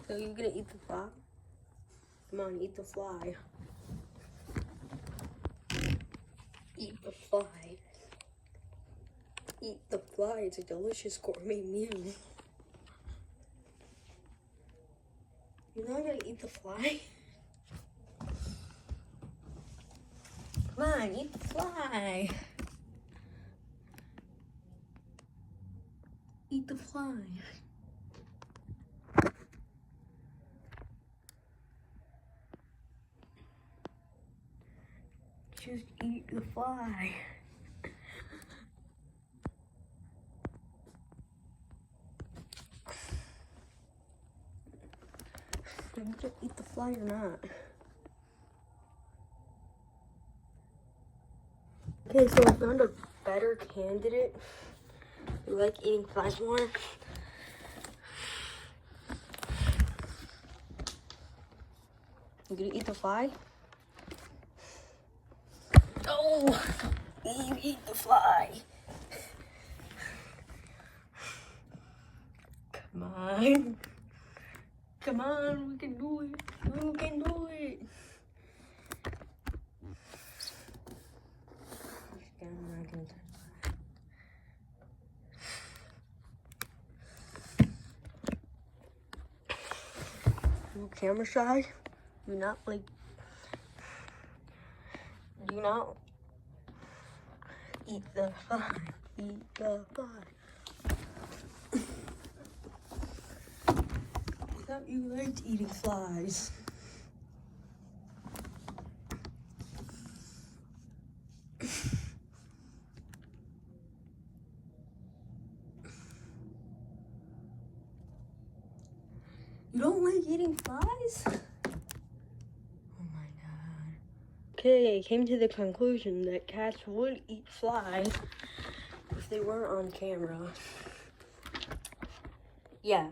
So you're gonna eat the fly? Come on, eat the fly. Eat the fly. Eat the fly. It's a delicious gourmet meal. You're not gonna eat the fly? Come on, eat the fly. Eat the fly. Just eat the fly. Are you gonna eat the fly or not? Okay, so I found a better candidate. You like eating flies more? You gonna eat the fly? Oh, you eat the fly. Come on. Come on, we can do it. We can do it. You camera shy? Do not eat the fly. Eat the fly. I thought you liked eating flies. You don't like eating flies? Oh my god. Okay, I came to the conclusion that cats would eat flies if they weren't on camera. Yeah.